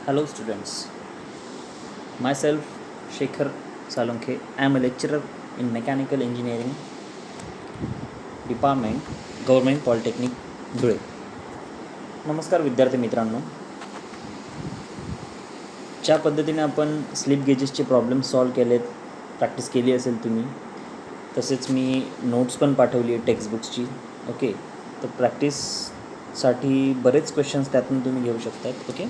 Hello students, myself Shekhar Salunke. I am a lecturer in Mechanical Engineering Department, Government Polytechnic, Dhule. नमस्कार विद्यार्थी मित्रांनो. ज्या पद्धतीने आपण स्लिप गेजेसचे प्रॉब्लेम सॉल्व केलेत, प्रॅक्टिस केली असेल तुम्ही, तसेच मी नोट्स पण पाठवली आहे टेक्स्टबुक्सची. ओके, तर प्रॅक्टिससाठी बरेच क्वेश्चन्स त्यातून तुम्ही घेऊ शकतात. Okay,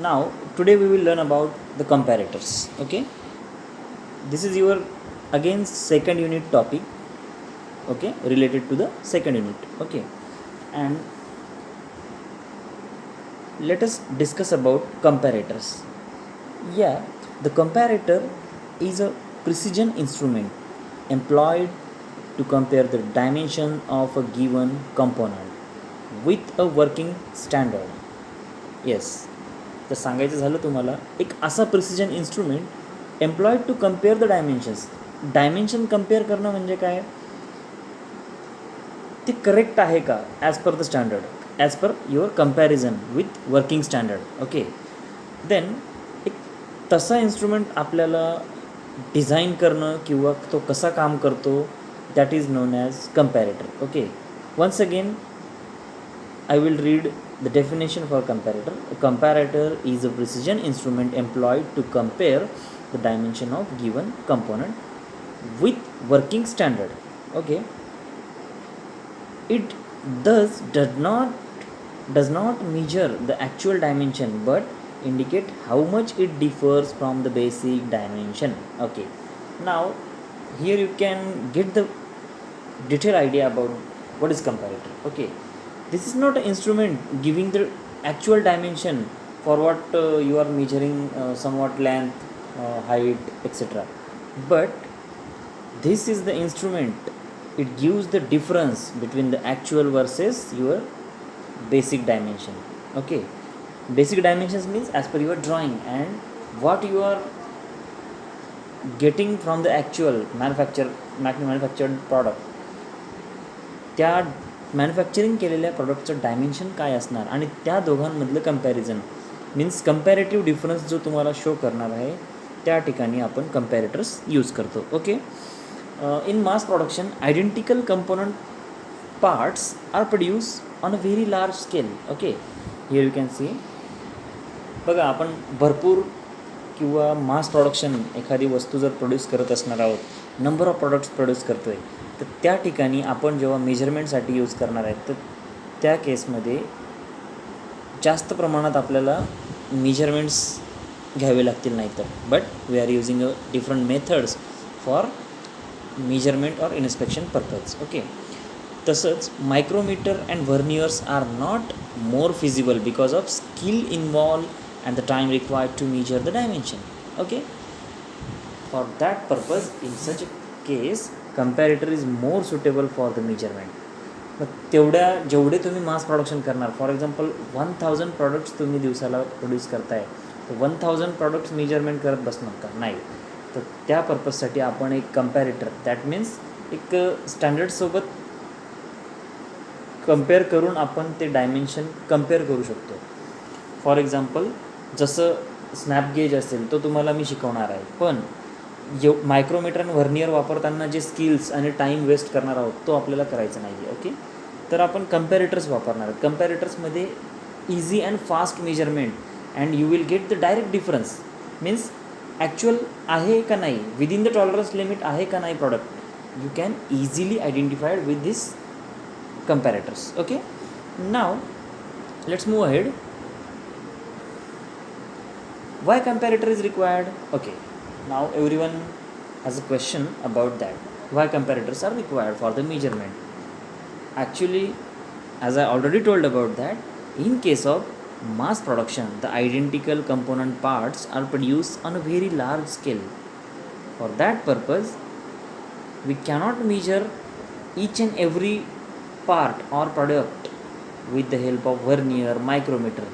now today we will learn about the comparators. Okay, this is your again second unit topic, okay, related to the second unit. Okay, and let us discuss about comparators. Yeah, the comparator is a precision instrument employed to compare the dimension of a given component with a working standard. Yes, तर सांगायचं झालं तुम्हाला, एक असा precision instrument employed to compare the dimensions. Dimension compare करणं म्हणजे काय, ते करेक्ट आहे का as per the standard, as per your comparison with working standard. Okay, then एक तसा इन्स्ट्रुमेंट आपल्याला डिझाईन करणं किंवा तो कसा काम करतो, that is known as comparator. Okay, once again I will read the definition for comparator. A comparator is a precision instrument employed to compare the dimension of given component with working standard. Okay, it does not measure the actual dimension but indicate how much it differs from the basic dimension. Okay, now here you can get the detailed idea about what is comparator. Okay, this is not an instrument giving the actual dimension for what you are measuring, somewhat length, height, etc. But this is the instrument, it gives the difference between the actual versus your basic dimension. Okay, basic dimensions means as per your drawing and what you are getting from the actual manufactured product. त्या manufacturing केलेल्या प्रॉडक्टचं dimension काय असणार आणि त्या दोघांमधलं comparison means comparative difference जो तुम्हाला शो करणार आहे, त्या ठिकाणी आपण कम्पॅरेटर्स यूज करतो. Okay, in mass production identical component parts are produce on a very large scale. Okay, here you can see, बघा आपण भरपूर किंवा मास प्रोडक्शन एखादी वस्तू जर प्रोड्यूस करत असणार आहोत, नंबर ऑफ प्रोडक्ट्स प्रोड्यूस करतो आहे, तर त्या ठिकाणी आपण जेव्हा मेजरमेंटसाठी यूज करणार आहेत, तर त्या केसमध्ये जास्त प्रमाणात आपल्याला मेजरमेंट्स घ्यावे लागतील, नाही तर but we are using a different methods for measurement or inspection purpose. Okay, तसंच micrometer and verniers are not more feasible because of skill involve and the time required to measure the dimension. Okay, for that purpose in such case comparator is more suitable for the measurement. मग जेवढे तुम्ही mass production करणार, for example 1000 products तुम्ही दिवसाला produce करताय, तर 1000 products measurement करत बसणार का, नाही. तर त्या पर्पजसाठी आपण एक कंपॅरेटर, दॅट मीन्स एक स्टँडर्डसोबत कम्पेअर करून आपण ते डायमेन्शन कम्पेअर करू शकतो. फॉर एक्झाम्पल जसं स्नॅप गेज असेल तो तुम्हाला मी शिकवणार आहे, पण मायक्रोमीटर आणि व्हर्नियर वापरताना जे स्किल्स आणि टाईम वेस्ट करणार आहोत तो आपल्याला करायचं नाही आहे. ओके, तर आपण कम्पॅरेटर्स वापरणार आहोत. कम्पॅरेटर्समध्ये easy and fast measurement and you will get the direct difference, means actual आहे का नाही, विदिन द टॉलरन्स लिमिट आहे का नाही product, you can easily identified with this comparators. Okay, now let's move ahead. Why comparator is required? Okay, now everyone has a question about that. Why comparators are required for the measurement? Actually, as I already told about that, in case of mass production, the identical component parts are produced on a very large scale. For that purpose, we cannot measure each and every part or product with the help of vernier, micrometer.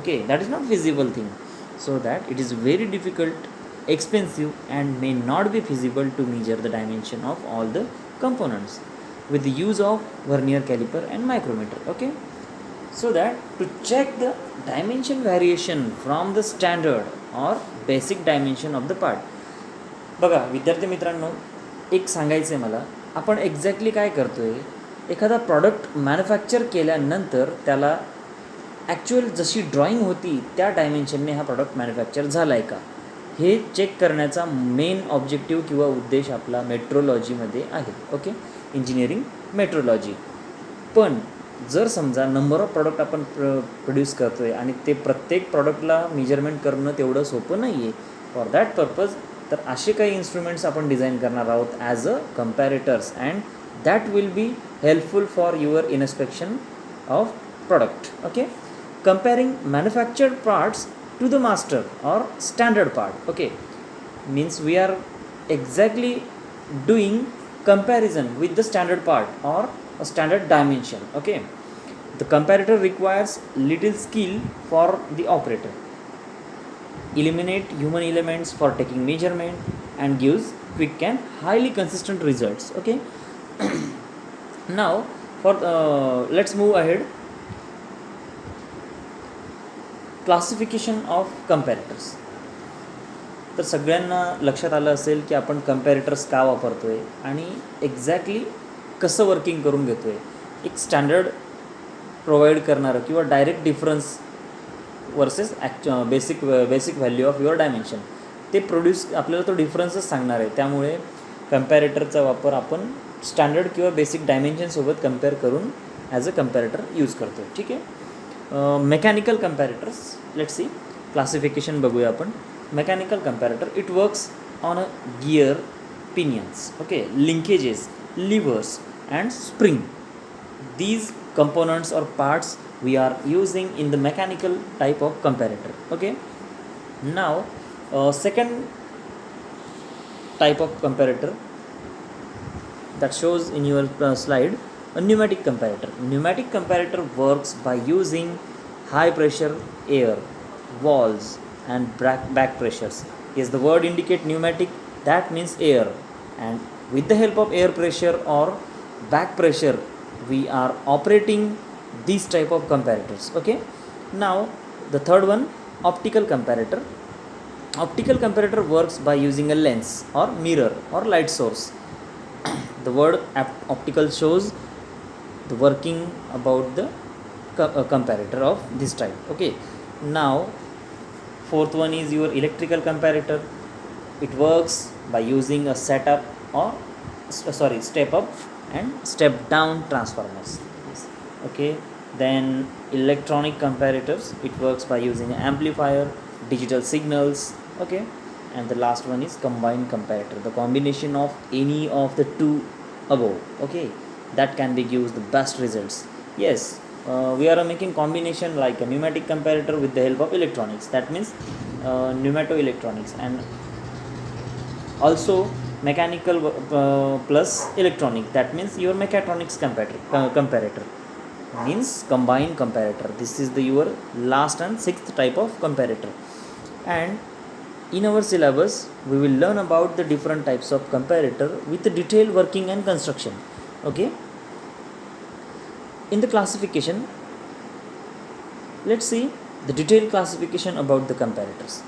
Okay, that is not feasible thing. So that it is very difficult, expensive and may not be feasible to measure the dimension of all the components with the use of vernier caliper and micrometer. Okay, so that to check the dimension variation from the standard or basic dimension of the part. बघा विद्यार्थी मित्रांनो, एक सांगायचं आहे मला, आपण exactly काय करतो आहे, एखादा प्रॉडक्ट मॅन्युफॅक्चर केल्यानंतर त्याला ॲक्च्युअल जशी ड्रॉईंग होती त्या डायमेन्शनने हा प्रॉडक्ट मॅन्युफॅक्चर झाला आहे का, हे चेक करण्याचा मेन ऑब्जेक्टिव्ह किंवा उद्देश आपला मेट्रोलॉजीमध्ये आहे. Okay, engineering metrology. पण जर समजा नंबर ऑफ प्रॉडक्ट आपण प्रोड्यूस करतो आहे आणि ते प्रत्येक प्रॉडक्टला मेजरमेंट करणं तेवढं सोपं नाही आहे. फॉर दॅट पर्पज तर असे काही इन्स्ट्रुमेंट्स आपण डिझाईन करणार आहोत as a comparators, and that will be helpful for your inspection of product. Okay, comparing manufactured parts to the master or standard part. Okay, means we are exactly doing comparison with the standard part or a standard dimension. Okay, the comparator requires little skill for the operator, eliminate human elements for taking measurement, and gives quick and highly consistent results. Okay, now for let's move ahead. Classification of comparators. तर सगळ्यांना लक्षात आलं असेल की आपण कम्पॅरेटर्स का वापरतो आहे आणि एक्झॅक्टली कसं वर्किंग करून घेतो आहे. एक स्टँडर्ड प्रोव्हाइड करणारं किंवा direct difference versus basic value of your dimension ते प्रोड्यूस आपल्याला तो डिफरन्सच सांगणार आहे. त्यामुळे कम्पॅरेटरचा वापर आपण स्टँडर्ड किंवा बेसिक डायमेन्शनसोबत कम्पेअर करून ॲज अ कम्पॅरेटर यूज करतो आहे. ठीक आहे. Mechanical comparators, let's see classification बघूया आपण. Mechanical comparator, it works on a gear, pinions, okay, linkages, levers and spring. these components or parts we are using in the mechanical type of comparator. Okay, now second type of comparator that shows in your slide, a pneumatic comparator. Pneumatic comparator works by using high pressure air, valves and back pressures. Yes, the word indicate pneumatic, that means air, and with the help of air pressure or back pressure we are operating these type of comparators. Okay, now the third one, optical comparator. Optical comparator works by using a lens or mirror or light source. The word optical shows the working about the comparator of this type. Okay, now fourth one is your electrical comparator. It works by using a setup or step up and step down transformers. Okay, then electronic comparators, it works by using an amplifier, digital signals. Okay, and the last one is combined comparator, the combination of any of the two above. Okay, that can be gives the best results. Yes, we are making combination like a pneumatic comparator with the help of electronics, that means pneumato-electronics, and also mechanical plus electronic, that means your mechatronics comparator means combined comparator. This is the your last and sixth type of comparator. And in our syllabus we will learn about the different types of comparator with the detailed working and construction. Okay, in the classification, let's see the detailed classification about the comparators.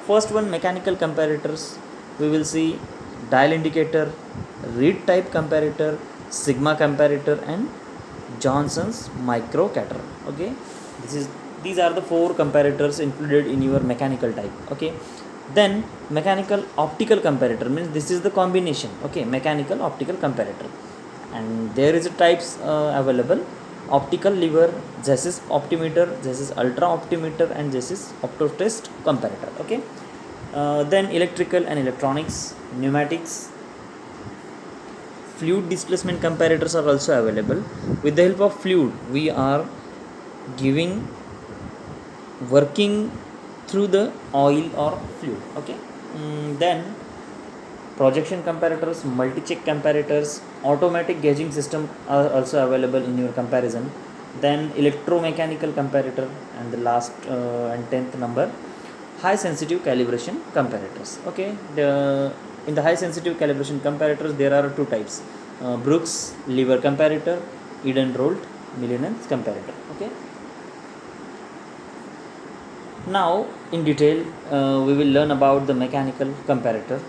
First one, mechanical comparators. We will see dial indicator, reed type comparator, sigma comparator and Johnson's microcator. Okay, these are the four comparators included in your mechanical type. Okay, then mechanical optical comparator means this is the combination. Okay, mechanical optical comparator, and there is a types available: optical lever, this is optimeter, this is ultra optimeter, and this is optotest comparator. Okay, then electrical and electronics, pneumatics, fluid displacement comparators are also available. With the help of fluid we are giving working through the oil or fluid. Okay, then projection comparators, multi-check comparators, automatic gauging system are also available in your comparison. Then electromechanical comparator, and the last and 10th number, high sensitive calibration comparators. Okay, in the high sensitive calibration comparators there are two types: Brooks lever comparator, Eden Rolt Millinens comparator. Okay, Now, in detail, we will learn about the mechanical comparator,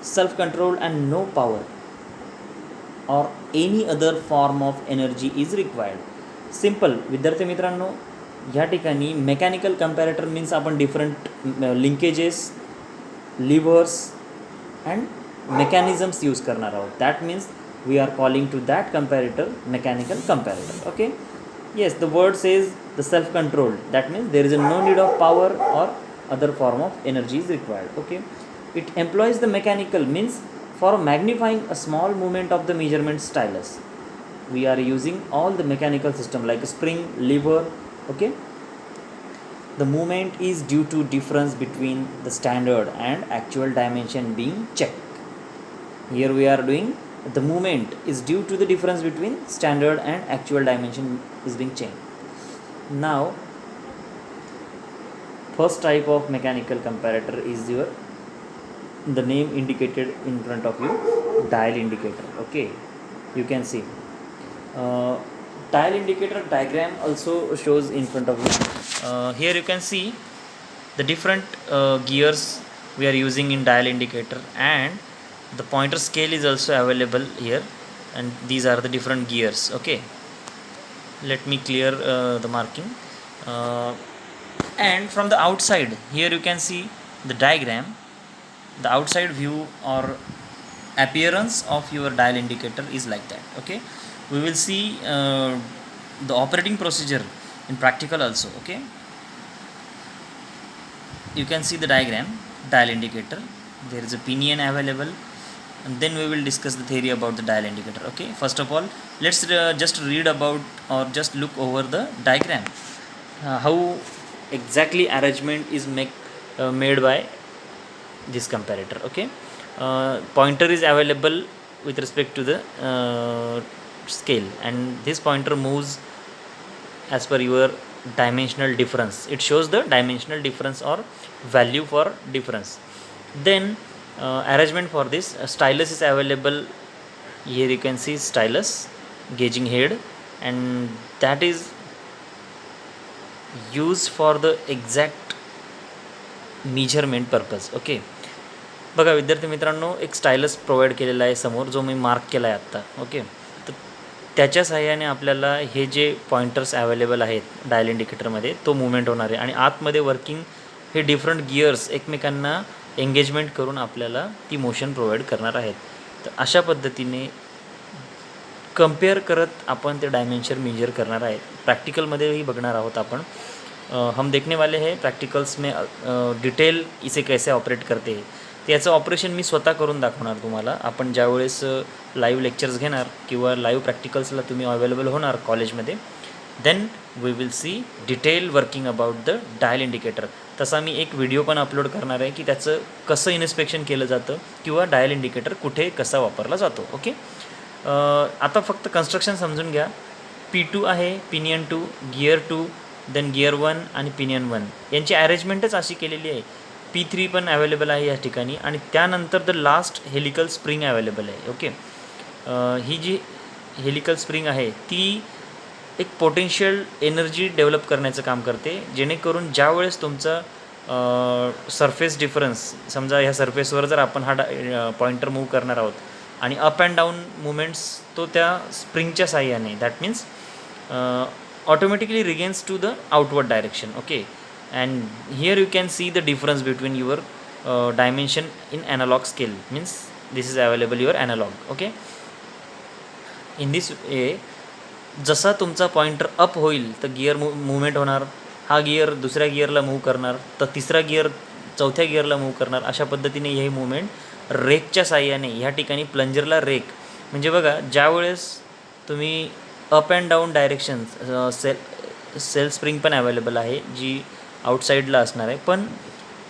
self-control and no power or any other form of energy is required. Simple विद्यार्थी मित्रांनो, ह्या ठिकाणी mechanical comparator means आपण different linkages, levers and mechanisms use करणार आहोत. That means we are calling to that comparator mechanical comparator. Okay, yes, the word says the self control, that means there is no need of power or other form of energy is required. Okay, it employs the mechanical means for magnifying a small movement of the measurement stylus. We are using all the mechanical system like spring, lever. Okay, the movement is due to difference between the standard and actual dimension being checked. Here we are doing the movement is due to the difference between standard and actual dimension is being changed. Now, first type of mechanical comparator is your, the name indicated in front of you, dial indicator. Okay, you can see dial indicator diagram also shows in front of you. Here you can see the different gears we are using in dial indicator, and the pointer scale is also available here, and these are the different gears. Okay, let me clear the marking. And from the outside, here you can see the diagram, the outside view or appearance of your dial indicator is like that. Okay, we will see the operating procedure in practical also. Okay, you can see the diagram, dial indicator, there is a pinion available, and then we will discuss the theory about the dial indicator. Okay, first of all, let's just read about or just look over the diagram, how exactly arrangement is made by this comparator. Okay, pointer is available with respect to the scale, and this pointer moves as per your dimensional difference. It shows the dimensional difference or value for difference. Then arrangement for this stylus is available. Here you can see stylus, gauging head, and that is used for the exact measurement purpose. Okay, बघा विद्यार्थी मित्रांनो, एक stylus provide केलेला आहे समोर, जो मी mark केला आहे आत्ता. ओके, तर त्याच्या सहाय्याने आपल्याला हे जे पॉइंटर्स अवेलेबल आहेत डायल इंडिकेटरमध्ये तो मुवमेंट होणार आहे, आणि आतमध्ये वर्किंग हे डिफरंट गिअर्स एकमेकांना एंगेजमेंट करून आपल्याला ती मोशन प्रोव्हाइड करणार आहेत. तर अशा पद्धतीने कम्पेअर करत आपण ते डायमेन्शन मेजर करणार आहे. प्रॅक्टिकलमध्येही बघणार आहोत आपण. हम देखने वाले हैं प्रॅक्टिकल्स में डिटेल इसे कैसे ऑपरेट करते हैं. त्याचं ऑपरेशन मी स्वतः करून दाखवणार तुम्हाला. आपण ज्यावेळेस लाईव्ह लेक्चर्स घेणार किंवा लाईव्ह प्रॅक्टिकल्सला तुम्ही अवेलेबल होणार कॉलेजमध्ये, then we will see detail working about the dial indicator. तसा मी एक व्हिडिओ पण अपलोड करणार आहे की त्याचं कसं इन्स्पेक्शन केलं जातं किंवा डायल इंडिकेटर कुठे कसा वापरला जातो. ओके, आता फक्त कन्स्ट्रक्शन समजून घ्या. P2 आहे, पिनियन 2, गिअर 2, देन गिअर 1 आणि पिनियन 1 यांची अरेंजमेंटच अशी केलेली आहे. P3 पण अवेलेबल आहे या ठिकाणी, आणि त्यानंतर the last helical spring available आहे. ओके, ही जी हेलिकल स्प्रिंग आहे ती एक पोटेन्शियल एनर्जी डेव्हलप करण्याचं काम करते, जेणेकरून ज्यावेळेस तुमचा सरफेस डिफरन्स, समजा ह्या सरफेसवर जर आपण हा पॉइंटर मूव्ह करणार आहोत आणि अप अँड डाऊन मुवमेंट्स तो त्या स्प्रिंगच्या साह्याने, that means automatically regains to the outward direction. Okay, and here you can see the difference between your dimension in analog scale, means this is available your analog. Okay, in this way जसा तुमचा pointer up होईल तर gear movement होणार, हा gear दुसऱ्या गिअरला move करणार, तर तिसरा गिअर चौथ्या गिअरला मूव्ह करणार. अशा पद्धतीने हे मूवमेंट रेकच्या साह्याने, ह्या ठिकाणी प्लंजरला रेक म्हणजे बघा, ज्यावेळेस तुम्ही up and down direction, cell spring पण अवेलेबल आहे जी आउटसाईडला असणार आहे, पण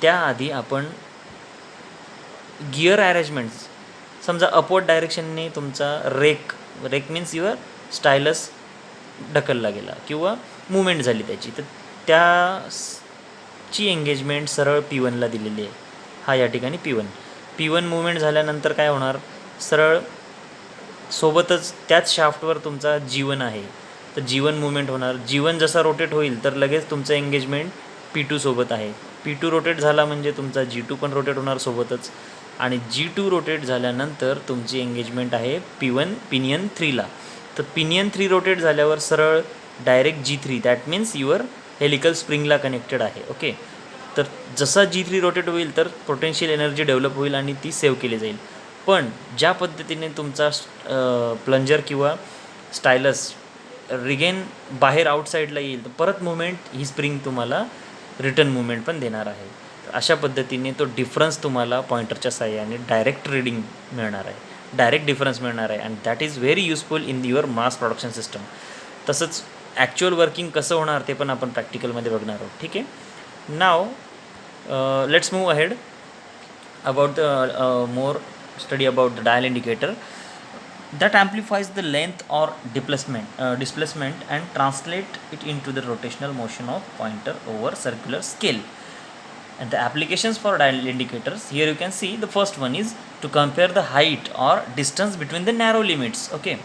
त्याआधी आपण गिअर अरेंजमेंट्स, समजा अपवर्ड डायरेक्शनने तुमचा रेक मीन्स युअर स्टायलस ढकलला गेला किंवा मुवमेंट झाली त्याची, तर त्याची एंगेजमेंट सरळ P1ला दिलेली आहे. हा या ठिकाणी P1 मुवमेंट झाल्यानंतर काय होणार, सरळ सोबतच त्याच शाफ्टवर तुमचा G1 आहे, तर G1 मुवमेंट होणार. G1 जसा रोटेट होईल तर लगेच तुमचं एंगेजमेंट P2 सोबत आहे. P2 रोटेट झाला म्हणजे तुमचा G2 पण रोटेट होणार सोबतच, आणि G2 रोटेट झाल्यानंतर तुमची एंगेजमेंट आहे P1 पिनियन 3ला. तर पिनियन 3 रोटेट झाल्यावर सरळ direct G3, that means your helical स्प्रिंगला कनेक्टेड आहे. ओके, तर जसा G3 रोटेट होईल तर पोटेन्शियल एनर्जी डेव्हलप होईल आणि ती सेव्ह केली जाईल. पण ज्या पद्धतीने तुमचा प्लंजर किंवा स्टायलस रिगेन बाहेर आउटसाईडला येईल तर परत मुवमेंट ही स्प्रिंग तुम्हाला रिटर्न मुवमेंट पण देणार आहे. तर अशा पद्धतीने तो डिफरन्स तुम्हाला पॉईंटरच्या साह्याने डायरेक्ट रीडिंग मिळणार आहे, डायरेक्ट डिफरन्स मिळणार आहे, and that is very useful in your mass production system. तसंच ॲक्च्युअल वर्किंग कसं होणार ते पण आपण प्रॅक्टिकलमध्ये बघणार आहोत. ठीक आहे. नाव let's move ahead about the more study about the dial indicator that amplifies the length or displacement and translate it into the rotational motion of pointer over circular scale. And the applications for dial indicators, here you can see the first one is to compare the height or distance between the narrow limits. Okay,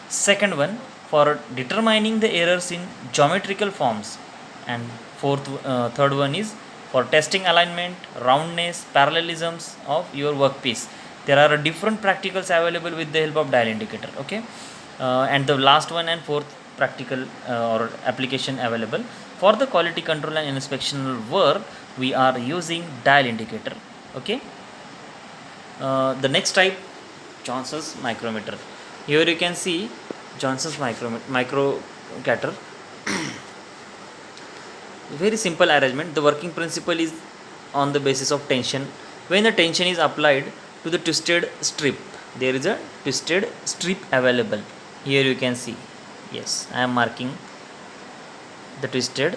second one for determining the errors in geometrical forms, and third one is for testing alignment, roundness, parallelisms of your workpiece. There are different practicals available with the help of dial indicator. Okay, and the last one and fourth practical or application available for the quality control and inspectional work, we are using dial indicator. Okay, the next type, Johnson's micrometer. Here you can see Johnson's micrometer. Very simple arrangement. The working principle is on the basis of tension. When the tension is applied to the twisted strip, there is a twisted strip available. Here you can see, yes, I am marking the twisted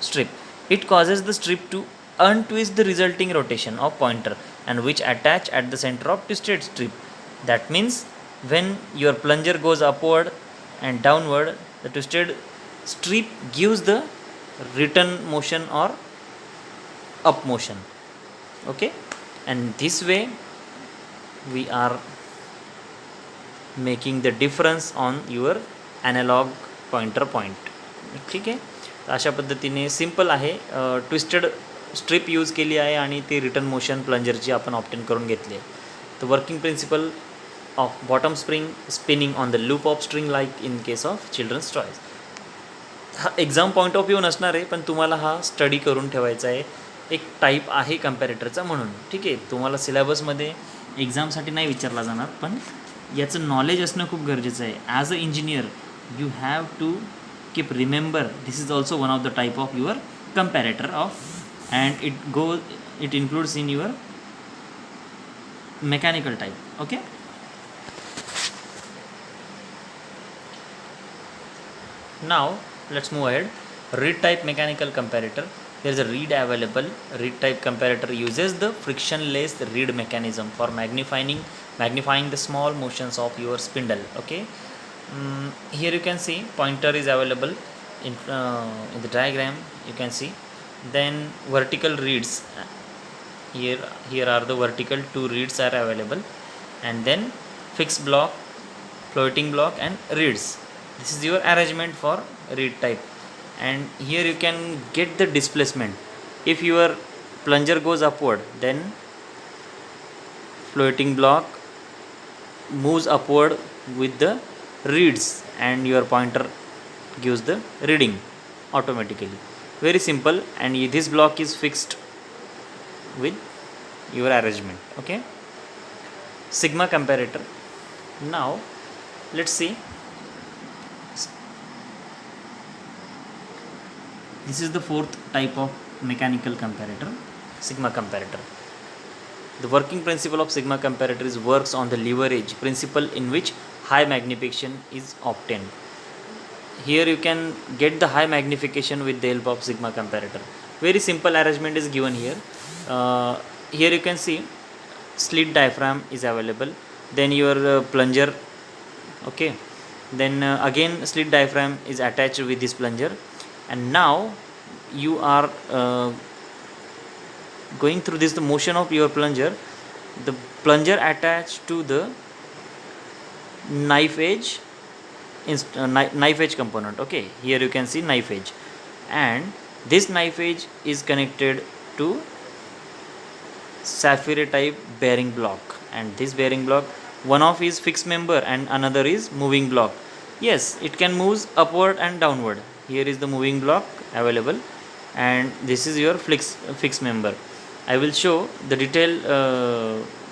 strip. It causes the strip to untwist the resulting rotation of pointer, and which attach at the center of twisted strip. That means when your plunger goes upward and downward, the twisted strip gives the return motion or up motion. Okay, and this way we are making the difference on your analog pointer point. ठीक आहे, तर अशा पद्धतीने simple आहे. Twisted strip use केली आहे आणि ती रिटर्न मोशन प्लंजरची आपण ऑप्टेन करून घेतली आहे. तर working principle of bottom spring spinning on the loop of string like in case of childrens toys. हा एक्झाम पॉईंट ऑफ व्ह्यू नसणार आहे, पण तुम्हाला हा स्टडी करून ठेवायचा आहे. एक टाईप आहे कम्पॅरेटरचा म्हणून. ठीक आहे, तुम्हाला सिलेबसमध्ये एक्झामसाठी नाही विचारला जाणार, पण याचं नॉलेज असणं खूप गरजेचं आहे. As a engineer you have to keep remember this is also one of the type of your comparator of, and it includes in your mechanical type. Okay, now let's move ahead. Reed type mechanical comparator. There is a reed available. Reed type comparator uses the frictionless reed mechanism for magnifying the small motions of your spindle. Okay, here you can see pointer is available in the diagram. You can see then vertical reeds. Here are the vertical two reeds are available, and then fixed block, floating block, and reeds. This is your arrangement for reed type, and here you can get the displacement. If your plunger goes upward, then floating block moves upward with the reeds and your pointer gives the reading automatically. Very simple, and this block is fixed with your arrangement. Okay, sigma comparator. Now let's see. This is the fourth type of mechanical comparator, sigma comparator. The working principle of sigma comparator is works on the leverage principle in which high magnification is obtained. Here you can get the high magnification with the help of sigma comparator. Very simple arrangement is given here. Here you can see slit diaphragm is available, then your plunger. Okay, then again slit diaphragm is attached with this plunger, and now you are going through this the motion of your plunger. The plunger attached to the knife edge component. Okay, here you can see knife edge, and This knife edge is connected to sapphire type bearing block, and this bearing block, one of is fixed member and another is moving block. Yes, it can move upward and downward. Here is the moving block available, and this is your fixed member. I will show the detailed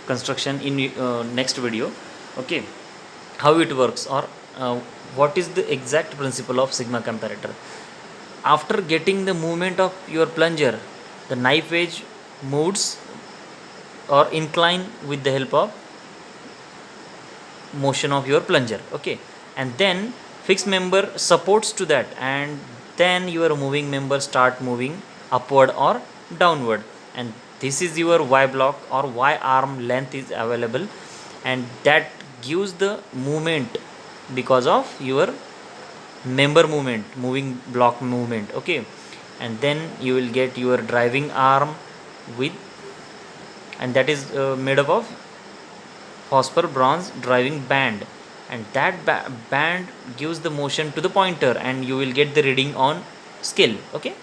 construction in next video. Okay, how it works, or what is the exact principle of sigma comparator. After getting the movement of your plunger, the knife edge moves or incline with the help of motion of your plunger. Okay, and then fixed member supports to that, and then your moving member start moving upward or downward, and this is your Y block or Y arm length is available, and that gives the movement because of your member movement, moving block movement. Okay, and then you will get your driving arm with, and that is made up of phosphor bronze driving band, and that band gives the motion to the pointer, and you will get the reading on scale. Okay,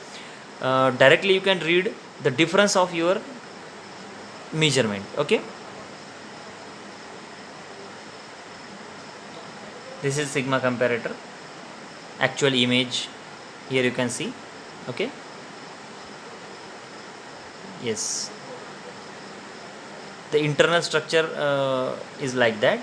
directly you can read the difference of your measurement. Okay, this is sigma comparator, actual image here you can see. Okay, yes, the internal structure is like that.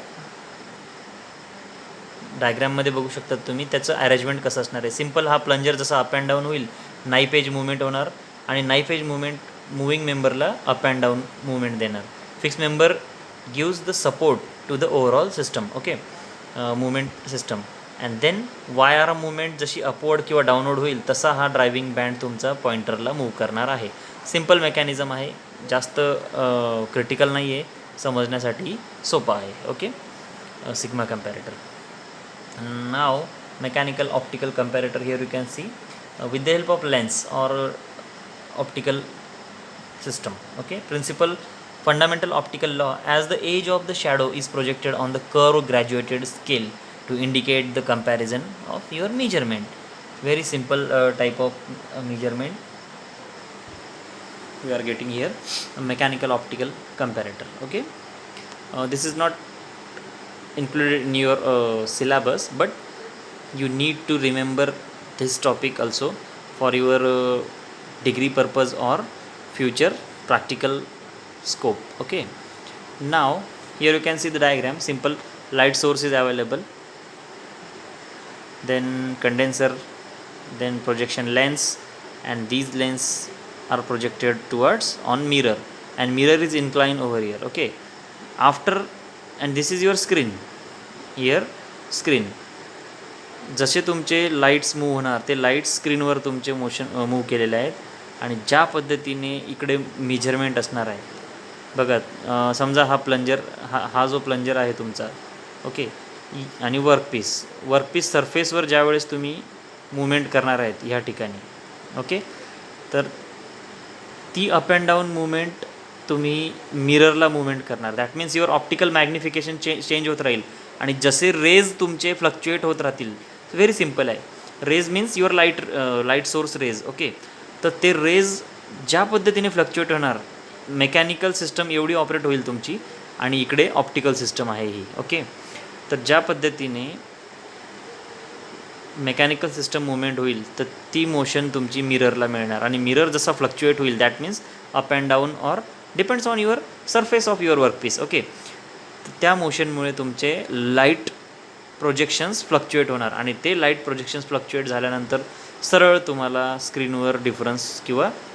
डायग्राममध्ये बघू शकतात तुम्ही त्याचं arrangement कसं असणार आहे. Simple हा plunger जसा up and down होईल, नाईफ एज मुवमेंट होणार, आणि नाईफ एज मुवमेंट मुव्हिंग मेंबरला अप अँड डाऊन मुवमेंट देणार. Fix member gives the support to the overall system. Okay, movement system. And then Y R movement जशी upward किंवा downward होईल तसा हा ड्रायव्हिंग बँड तुमचा पॉइंटरला मूव्ह करणार आहे. सिम्पल मेकॅनिझम आहे, जास्त क्रिटिकल नाही आहे, समजण्यासाठी सोपं आहे. Okay, sigma comparator. Now mechanical optical comparator, here you can see with the help of lens or optical system. Okay, principle, fundamental optical law, as the edge of the shadow is projected on the curve graduated scale to indicate the comparison of your measurement. Very simple type of measurement we are getting here, a mechanical optical comparator. Okay, this is not included in your syllabus, but you need to remember this topic also for your degree purpose or future practical scope. Okay, now here you can see the diagram. Simple light source is available, then condenser, then projection lens, and these lens are projected towards on mirror, and mirror is inclined over here. Okay, after, and this is your screen. Here screen, जसे तुमचे lights move होणार ते lights स्क्रीनवर तुमचे motion move केलेले आहेत, आणि ज्या पद्धतीने इकडे मेजरमेंट असणार आहे बघा. समजा हा प्लंजर, हा जो प्लंजर आहे तुमचा. ओके, आणि वर्कपीस सरफेसवर ज्यावेळेस तुम्ही मूवमेंट करणार आहेत ह्या ठिकाणी. ओके, तर ती अप अँड डाऊन मूवमेंट तुम्ही मिररला मूवमेंट करणार. That means your optical magnification change होत राहील, आणि जसे रेज तुमचे फ्लक्च्युएट होत राहतील. व्हेरी सिम्पल आहे. Rays means your light source rays. Okay, तर ते रेज ज्या पद्धतीने फ्लक्च्युएट होणार, मेकॅनिकल सिस्टम एवढी ऑपरेट होईल तुमची, आणि इकडे ऑप्टिकल सिस्टम आहे ही. ओके, तर ज्या पद्धतीने मेकॅनिकल सिस्टम मुवमेंट होईल तर ती मोशन तुमची मिररला मिळणार, आणि मिरर जसा फ्लक्च्युएट होईल that means up and down or depends on your surface of your workpiece. Okay, त्या मोशनमुळे तुमचे लाईट प्रोजेक्शन्स फ्लक्च्युएट होणार, आणि ते लाईट प्रोजेक्शन्स फ्लक्च्युएट झाल्यानंतर सरळ तुम्हाला स्क्रीनवर डिफरन्स किंवा